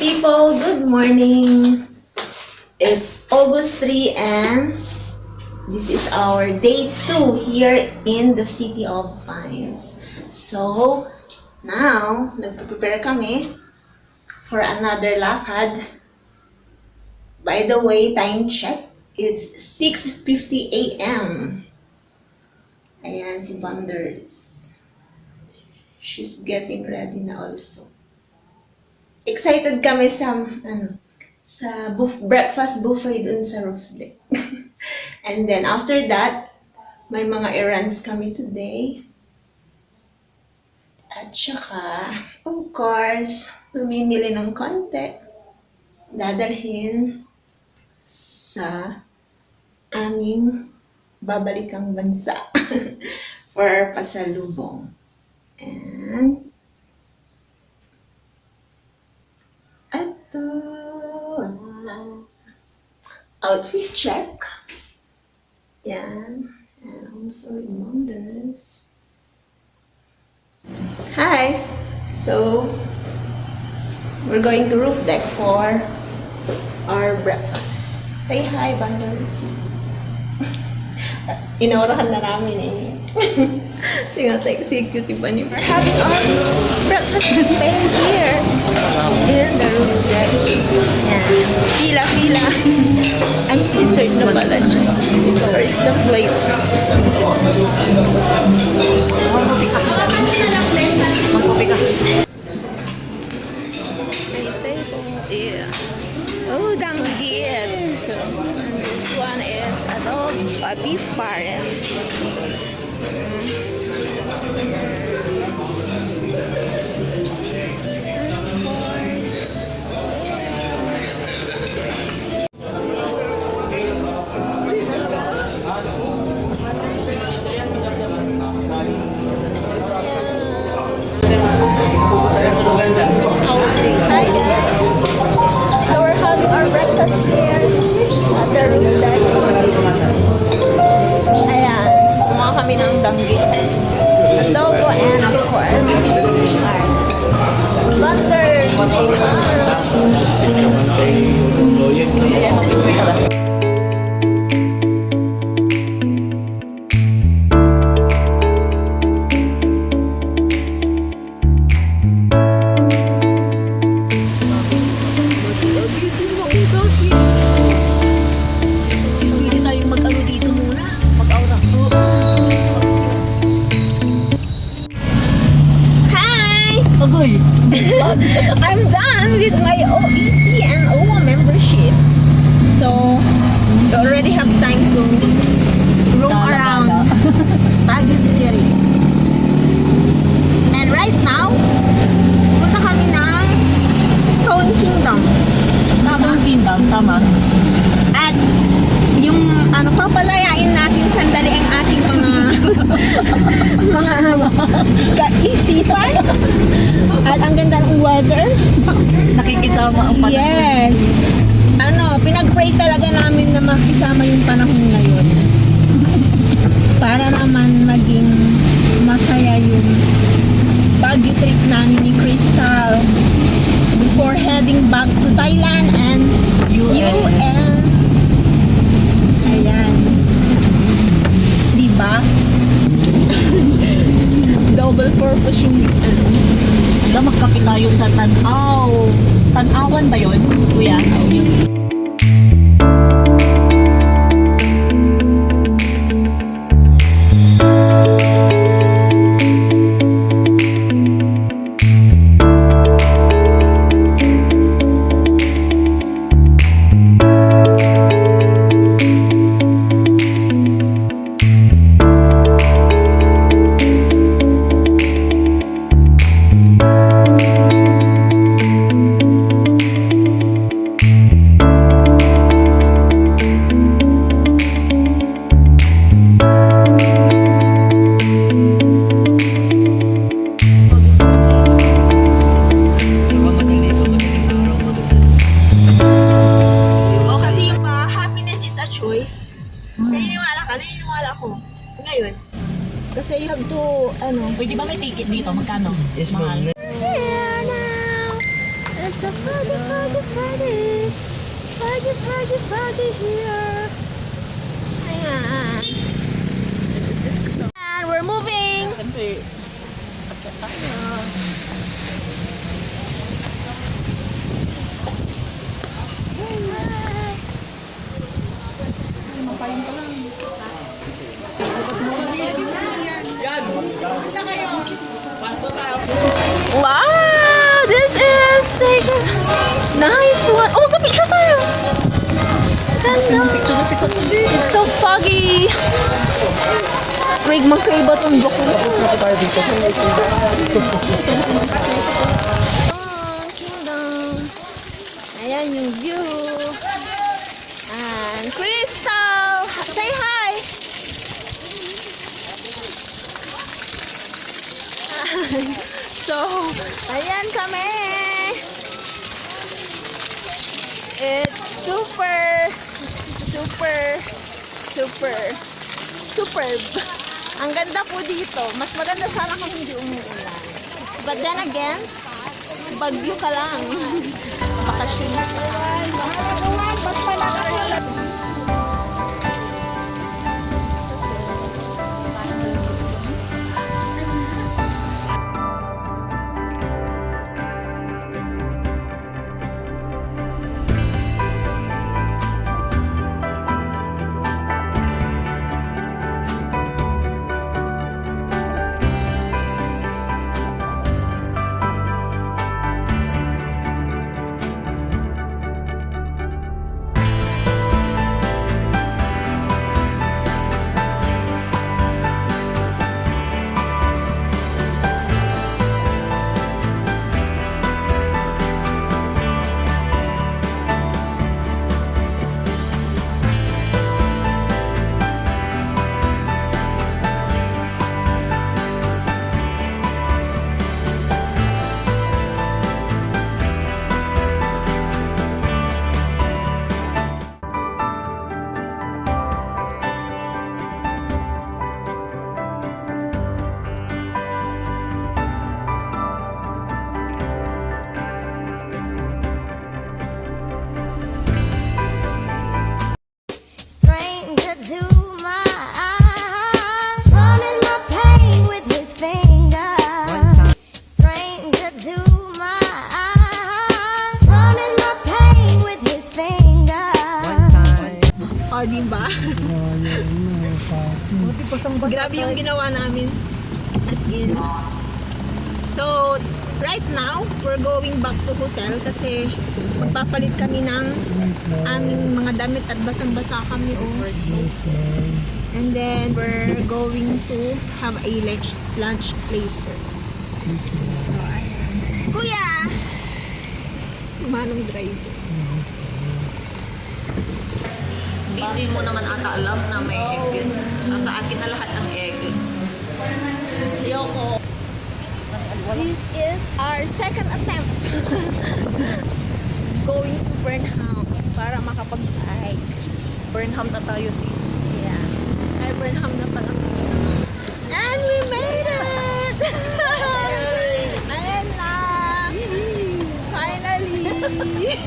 people, good morning. It's August 3 and this is our day 2 here in the City of Pines. So, now, nagpe-prepare kami for another lakad. By the way, time check, it's 6:50 a.m. Ayan si Bunders. She's getting ready na also. Excited kami sa breakfast buffet dun sa roof deck. And then after that, may mga errands kami today. At saka, of course, mamimili ng konti. Dadalhin sa aming babalikang bansa for pasalubong. And ito, outfit check. Yan. And also Wonders. Hi! So, we're going to roof deck for our breakfast. Say hi, Wonders. Inaurahan na namin eh. Tingnan sa executive pa niyo. We're having our breakfast buffet here in the roof deck. Yan. Pila. Ay, insert na pala siya. Where's the plate? Magkopi ka. Yeah. Oh, danggit. And this one is beef pares. Hi guys! So we're having our breakfast here at the roof deck. Ayan, kumuha kami ng danggit, adobo, and of course, butters. I'm done with my OEC and OWA membership. So, we already have time to roam around Baguio City. And right now, punta kami ng Stone Kingdom. Tama. At yung papalayain natin sandali ang ating mga kaisipan. At ang ganda ng weather. Nakikisama ang panahon. Yes. Pinag-pray talaga namin na makisama yung panahon ngayon. Para naman maging masaya yung Baguio trip namin ni Crystal before heading back to Thailand and US. Ayan. Diba? Double purpose yung Magkapit tayo sa Tanawan ba yun? Kuya? Kasi you have to, Pwede ba may ticket dito? Magkano? Yes, ma'am. Here now, It's so foggy, foggy, foggy. Foggy, foggy, foggy here. Ayan. This is this. And we're moving. Siyempre, akyat tayo. Mapayong ka lang. Wow! This is the nice one. Oh, mag-picture tayo. Ganda. Picture na si Katabi. It's so foggy. Wait, magkaiba tong buko. Tapos na tayo dito. Oh, kingdom. Ayan yung view. And Crystal, say hi. So, ayan kami. It's super, superb. Ang ganda po dito. Mas maganda sana kung hindi umuulan. But then again, bagyo ka lang. Bakasyon ka. Stranger to my eyes, running my pain with his finger. Stranger to my eyes, running my pain with his finger. O, diba? Buti pa sang Grabe yung ginawa namin. As in. So, right now, we're going back to hotel kasi magpapalit kami ng aming mga damit at basang-basa kami. Oh. And then, we're going to have a lunch later. So, ayan. Kuya! Manong driver. Hindi mo naman ata alam na may egg yun. Sa akin na lahat ng egg. Ayoko. This is our second attempt going to Burnham para makapag-bike. Burnham na tayo si. Yeah. Ay, Burnham na pala. And we made it! Ayan na! Finally!